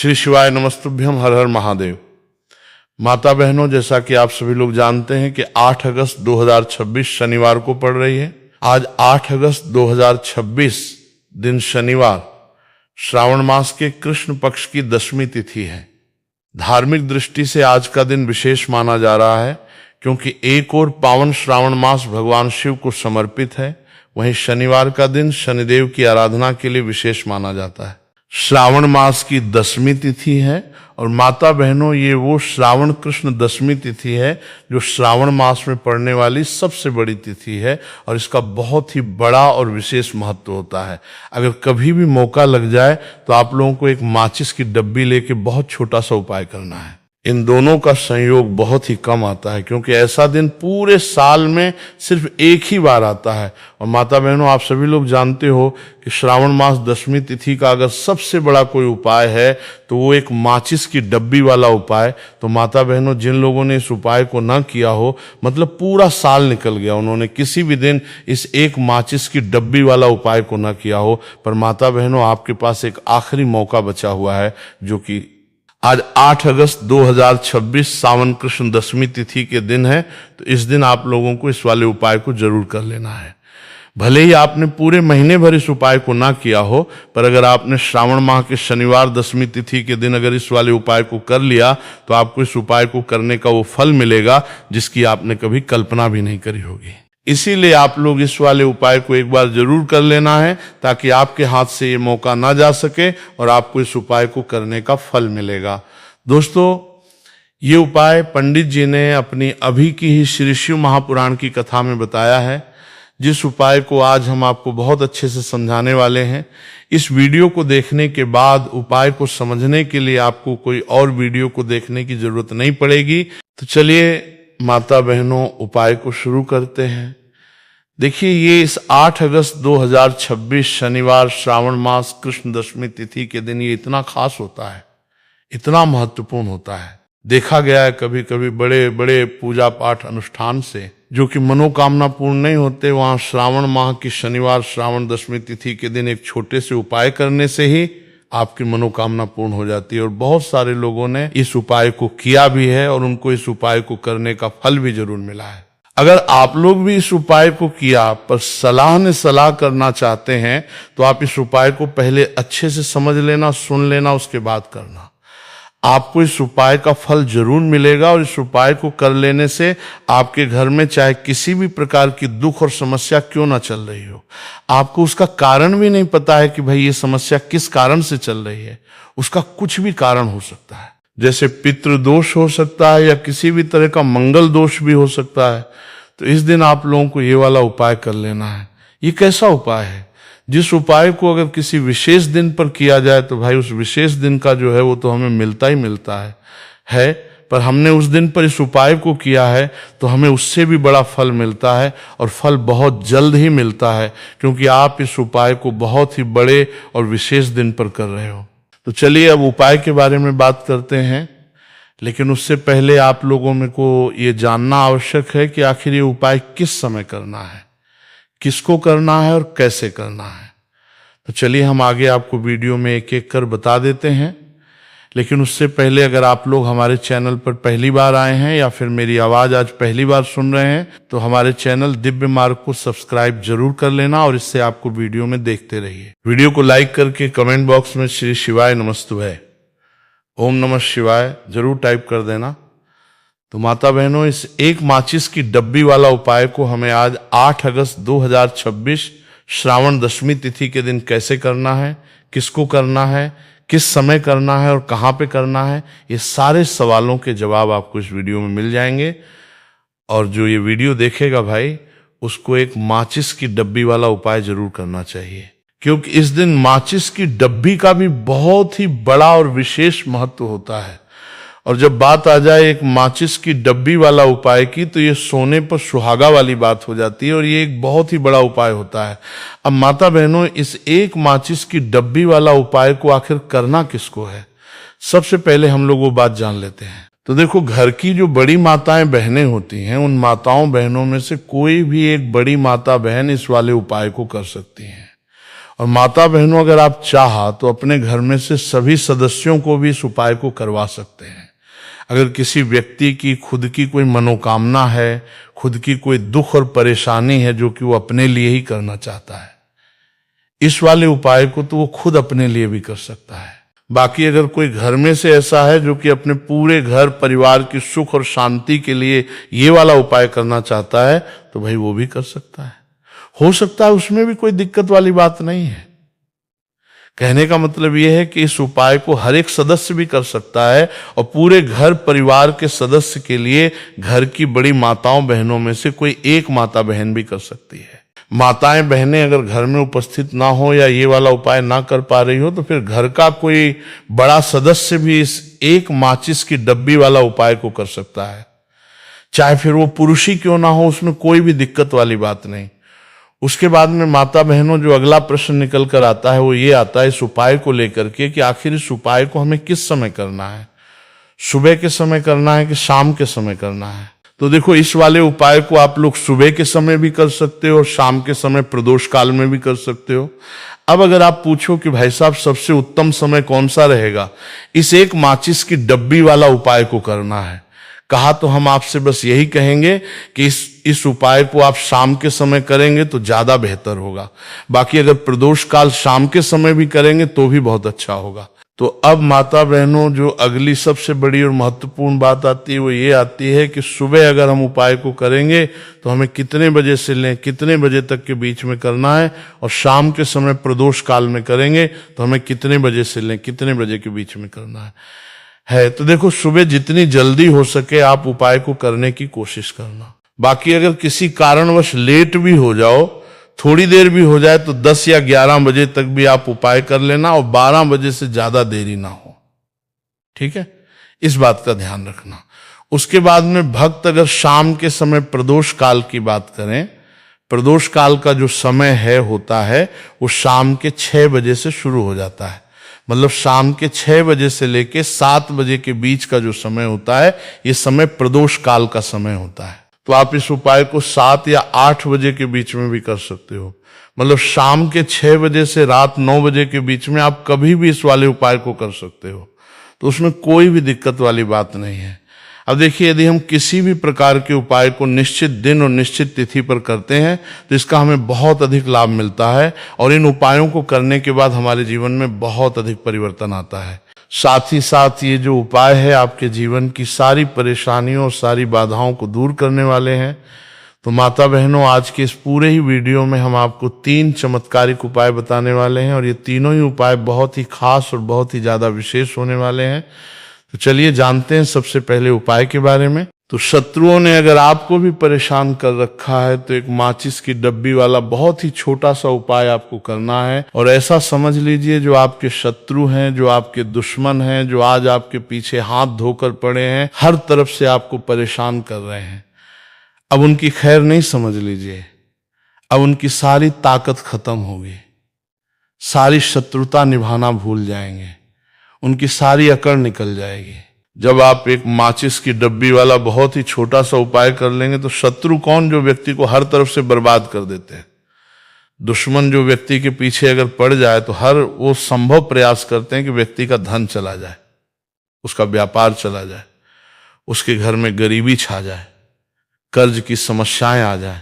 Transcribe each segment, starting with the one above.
श्री शिवाय नमस्तुभ्यम, हर हर महादेव। माता बहनों, जैसा कि आप सभी लोग जानते हैं कि 8 अगस्त 2026 शनिवार को पड़ रही है। आज 8 अगस्त 2026 दिन शनिवार श्रावण मास के कृष्ण पक्ष की 10वीं तिथि है। धार्मिक दृष्टि से आज का दिन विशेष माना जा रहा है, क्योंकि एक और पावन श्रावण मास भगवान शिव को समर्पित है, वहीं शनिवार का दिन शनिदेव की आराधना के लिए विशेष माना जाता है। श्रावण मास की 10वीं तिथि है और माता बहनों, ये वो श्रावण कृष्ण 10वीं तिथि है जो श्रावण मास में पड़ने वाली सबसे बड़ी तिथि है और इसका बहुत ही बड़ा और विशेष महत्व होता है। अगर कभी भी मौका लग जाए तो आप लोगों को एक माचिस की डब्बी लेके बहुत छोटा सा उपाय करना है। इन दोनों का संयोग बहुत ही कम आता है, क्योंकि ऐसा दिन पूरे साल में सिर्फ एक ही बार आता है। और माता बहनों, आप सभी लोग जानते हो कि श्रावण मास 10वीं तिथि का अगर सबसे बड़ा कोई उपाय है तो वो एक माचिस की डब्बी वाला उपाय। तो माता बहनों, जिन लोगों ने इस उपाय को ना किया हो, मतलब पूरा साल निकल गया, उन्होंने किसी भी दिन इस एक माचिस की डब्बी वाला उपाय को ना किया हो, पर माता बहनों, आपके पास एक आखिरी मौका बचा हुआ है, जो कि आज 8 अगस्त 2026 सावन कृष्ण 10वीं तिथि के दिन है। तो इस दिन आप लोगों को इस वाले उपाय को जरूर कर लेना है। भले ही आपने पूरे महीने भर इस उपाय को ना किया हो, पर अगर आपने श्रावण माह के शनिवार 10वीं तिथि के दिन अगर इस वाले उपाय को कर लिया तो आपको इस उपाय को करने का वो फल मिलेगा जिसकी आपने कभी कल्पना भी नहीं करी होगी। इसीलिए आप लोग इस वाले उपाय को एक बार जरूर कर लेना है, ताकि आपके हाथ से ये मौका ना जा सके और आपको इस उपाय को करने का फल मिलेगा। दोस्तों, ये उपाय पंडित जी ने अपनी अभी की ही श्री शिव महापुराण की कथा में बताया है, जिस उपाय को आज हम आपको बहुत अच्छे से समझाने वाले हैं। इस वीडियो को देखने के बाद उपाय को समझने के लिए आपको कोई और वीडियो को देखने की जरूरत नहीं पड़ेगी। तो चलिए माता बहनों, उपाय को शुरू करते हैं। देखिए, ये इस 8 अगस्त 2026 शनिवार श्रावण मास कृष्ण 10वीं तिथि के दिन ये इतना खास होता है, इतना महत्वपूर्ण होता है। देखा गया है कभी कभी बड़े बड़े पूजा पाठ अनुष्ठान से जो कि मनोकामना पूर्ण नहीं होते, वहां श्रावण माह की शनिवार श्रावण 10वीं तिथि के दिन एक छोटे से उपाय करने से ही आपकी मनोकामना पूर्ण हो जाती है। और बहुत सारे लोगों ने इस उपाय को किया भी है और उनको इस उपाय को करने का फल भी जरूर मिला है। अगर आप लोग भी इस उपाय को किया पर सलाह करना चाहते हैं तो आप इस उपाय को पहले अच्छे से समझ लेना, सुन लेना, उसके बाद करना। आपको इस उपाय का फल जरूर मिलेगा और इस उपाय को कर लेने से आपके घर में चाहे किसी भी प्रकार की दुख और समस्या क्यों ना चल रही हो, आपको उसका कारण भी नहीं पता है कि भाई ये समस्या किस कारण से चल रही है, उसका कुछ भी कारण हो सकता है। जैसे पितृदोष हो सकता है या किसी भी तरह का मंगल दोष भी हो सकता है। तो इस दिन आप लोगों को ये वाला उपाय कर लेना है। ये कैसा उपाय है? जिस उपाय को अगर किसी विशेष दिन पर किया जाए तो भाई उस विशेष दिन का जो है वो तो हमें मिलता ही मिलता है। पर हमने उस दिन पर इस उपाय को किया है तो हमें उससे भी बड़ा फल मिलता है, और फल बहुत जल्द ही मिलता है, क्योंकि आप इस उपाय को बहुत ही बड़े और विशेष दिन पर कर रहे हो। तो चलिए अब उपाय के बारे में बात करते हैं, लेकिन उससे पहले आप लोगों में को ये जानना आवश्यक है कि आखिर ये उपाय किस समय करना है, किसको करना है और कैसे करना है। तो चलिए हम आगे आपको वीडियो में एक एक कर बता देते हैं। लेकिन उससे पहले अगर आप लोग हमारे चैनल पर पहली बार आए हैं या फिर मेरी आवाज़ आज पहली बार सुन रहे हैं तो हमारे चैनल दिव्य मार्ग को सब्सक्राइब जरूर कर लेना और इससे आपको वीडियो में देखते रहिए। वीडियो को लाइक करके कमेंट बॉक्स में श्री शिवाय नमस्तुभ्यं, ओम नमः शिवाय जरूर टाइप कर देना। तो माता बहनों, इस एक माचिस की डब्बी वाला उपाय को हमें आज 8 अगस्त 2026 श्रावण 10वीं तिथि के दिन कैसे करना है, किसको करना है, किस समय करना है और कहाँ पे करना है, ये सारे सवालों के जवाब आपको इस वीडियो में मिल जाएंगे। और जो ये वीडियो देखेगा भाई, उसको एक माचिस की डब्बी वाला उपाय जरूर करना चाहिए, क्योंकि इस दिन माचिस की डब्बी का भी बहुत ही बड़ा और विशेष महत्व होता है। और जब बात आ जाए एक माचिस की डब्बी वाला उपाय की, तो ये सोने पर सुहागा वाली बात हो जाती है और ये एक बहुत ही बड़ा उपाय होता है। अब माता बहनों, इस एक माचिस की डब्बी वाला उपाय को आखिर करना किसको है, सबसे पहले हम लोग वो बात जान लेते हैं। तो देखो, घर की जो बड़ी माताएं बहनें होती हैं, उन माताओं बहनों में से कोई भी एक बड़ी माता बहन इस वाले उपाय को कर सकती हैं। और माता बहनों, अगर आप चाहा तो अपने घर में से सभी सदस्यों को भी इस उपाय को करवा सकते हैं। अगर किसी व्यक्ति की खुद की कोई मनोकामना है, खुद की कोई दुख और परेशानी है जो कि वो अपने लिए ही करना चाहता है, इस वाले उपाय को तो वो खुद अपने लिए भी कर सकता है। बाकी अगर कोई घर में से ऐसा है जो कि अपने पूरे घर परिवार की सुख और शांति के लिए ये वाला उपाय करना चाहता है, तो भाई वो भी कर सकता है। हो सकता है उसमें भी कोई दिक्कत वाली बात नहीं है। कहने का मतलब यह है कि इस उपाय को हर एक सदस्य भी कर सकता है और पूरे घर परिवार के सदस्य के लिए घर की बड़ी माताओं बहनों में से कोई एक माता बहन भी कर सकती है। माताएं बहनें अगर घर में उपस्थित ना हो या ये वाला उपाय ना कर पा रही हो, तो फिर घर का कोई बड़ा सदस्य भी इस एक माचिस की डब्बी वाला उपाय को कर सकता है। चाहे फिर वो पुरुष ही क्यों ना हो, उसमें कोई भी दिक्कत वाली बात नहीं। उसके बाद में माता बहनों, जो अगला प्रश्न निकल कर आता है वो ये आता है इस उपाय को लेकर के कि आखिर इस उपाय को हमें किस समय करना है, सुबह के समय करना है कि शाम के समय करना है। तो देखो, इस वाले उपाय को आप लोग सुबह के समय भी कर सकते हो और शाम के समय प्रदोष काल में भी कर सकते हो। अब अगर आप पूछो कि भाई साहब सबसे उत्तम समय कौन सा रहेगा इस एक माचिस की डब्बी वाला उपाय को करना है, कहा तो हम आपसे बस यही कहेंगे कि इस उपाय को आप शाम के समय करेंगे तो ज्यादा बेहतर होगा। बाकी अगर प्रदोष काल शाम के समय भी करेंगे तो भी बहुत अच्छा होगा। तो अब माता बहनों, जो अगली सबसे बड़ी और महत्वपूर्ण बात आती है वो ये आती है कि सुबह अगर हम उपाय को करेंगे तो हमें कितने बजे से लें कितने बजे तक के बीच में करना है, और शाम के समय प्रदोष काल में करेंगे तो हमें कितने बजे से लें कितने बजे के बीच में करना है। तो देखो, सुबह जितनी जल्दी हो सके आप उपाय को करने की कोशिश करना। बाकी अगर किसी कारणवश लेट भी हो जाओ, थोड़ी देर भी हो जाए, तो 10 या 11 बजे तक भी आप उपाय कर लेना और 12 बजे से ज्यादा देरी ना हो। ठीक है, इस बात का ध्यान रखना। उसके बाद में भक्त अगर शाम के समय प्रदोष काल की बात करें, प्रदोष काल का जो समय होता है वो शाम के 6 बजे से शुरू हो जाता है। मतलब शाम के 6 बजे से लेके 7 बजे के बीच का जो समय होता है, ये समय प्रदोष काल का समय होता है। तो आप इस उपाय को 7 या 8 बजे के बीच में भी कर सकते हो। मतलब शाम के 6 बजे से रात 9 बजे के बीच में आप कभी भी इस वाले उपाय को कर सकते हो, तो उसमें कोई भी दिक्कत वाली बात नहीं है। अब देखिए, यदि हम किसी भी प्रकार के उपाय को निश्चित दिन और निश्चित तिथि पर करते हैं तो इसका हमें बहुत अधिक लाभ मिलता है और इन उपायों को करने के बाद हमारे जीवन में बहुत अधिक परिवर्तन आता है। साथ ही साथ ये जो उपाय है आपके जीवन की सारी परेशानियों और सारी बाधाओं को दूर करने वाले हैं। तो माता बहनों, आज के इस पूरे ही वीडियो में हम आपको 3 चमत्कारिक उपाय बताने वाले हैं और ये तीनों ही उपाय बहुत ही खास और बहुत ही ज्यादा विशेष होने वाले हैं। तो चलिए जानते हैं सबसे पहले उपाय के बारे में। तो शत्रुओं ने अगर आपको भी परेशान कर रखा है तो एक माचिस की डब्बी वाला बहुत ही छोटा सा उपाय आपको करना है। और ऐसा समझ लीजिए, जो आपके शत्रु हैं, जो आपके दुश्मन हैं, जो आज आपके पीछे हाथ धोकर पड़े हैं, हर तरफ से आपको परेशान कर रहे हैं, अब उनकी खैर नहीं समझ लीजिए। अब उनकी सारी ताकत खत्म होगी, सारी शत्रुता निभाना भूल जाएंगे, उनकी सारी अकड़ निकल जाएगी। जब आप एक माचिस की डब्बी वाला बहुत ही छोटा सा उपाय कर लेंगे तो शत्रु कौन, जो व्यक्ति को हर तरफ से बर्बाद कर देते हैं। दुश्मन जो व्यक्ति के पीछे अगर पड़ जाए तो हर वो संभव प्रयास करते हैं कि व्यक्ति का धन चला जाए, उसका व्यापार चला जाए, उसके घर में गरीबी छा जाए, कर्ज की समस्याएं आ जाए।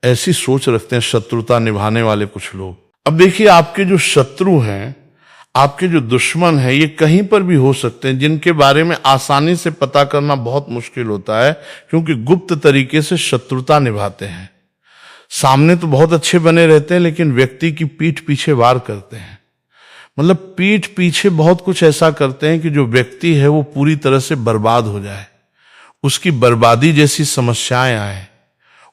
ऐसी सोच रखते हैं शत्रुता निभाने वाले कुछ लोग। अब देखिए, आपके जो शत्रु हैं, आपके जो दुश्मन है, ये कहीं पर भी हो सकते हैं, जिनके बारे में आसानी से पता करना बहुत मुश्किल होता है, क्योंकि गुप्त तरीके से शत्रुता निभाते हैं। सामने तो बहुत अच्छे बने रहते हैं लेकिन व्यक्ति की पीठ पीछे वार करते हैं। मतलब पीठ पीछे बहुत कुछ ऐसा करते हैं कि जो व्यक्ति है वो पूरी तरह से बर्बाद हो जाए, उसकी बर्बादी जैसी समस्याएं आए,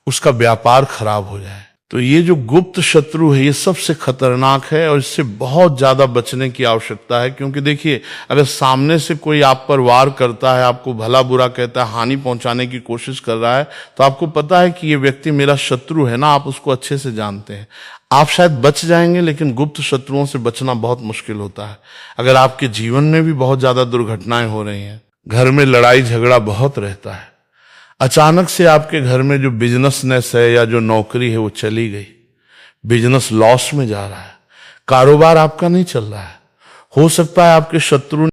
उसका व्यापार खराब हो जाए। तो ये जो गुप्त शत्रु है ये सबसे खतरनाक है और इससे बहुत ज्यादा बचने की आवश्यकता है। क्योंकि देखिए, अगर सामने से कोई आप पर वार करता है, आपको भला बुरा कहता है, हानि पहुंचाने की कोशिश कर रहा है, तो आपको पता है कि ये व्यक्ति मेरा शत्रु है ना, आप उसको अच्छे से जानते हैं। आप शायद बच जाएंगे लेकिन गुप्त शत्रुओं से बचना बहुत मुश्किल होता है। अगर आपके जीवन में भी बहुत ज्यादा दुर्घटनाएं हो रही हैं, घर में लड़ाई झगड़ा बहुत रहता है, अचानक से आपके घर में जो बिजनेसनेस है या जो नौकरी है वो चली गई, बिजनेस लॉस में जा रहा है, कारोबार आपका नहीं चल रहा है, हो सकता है आपके शत्रु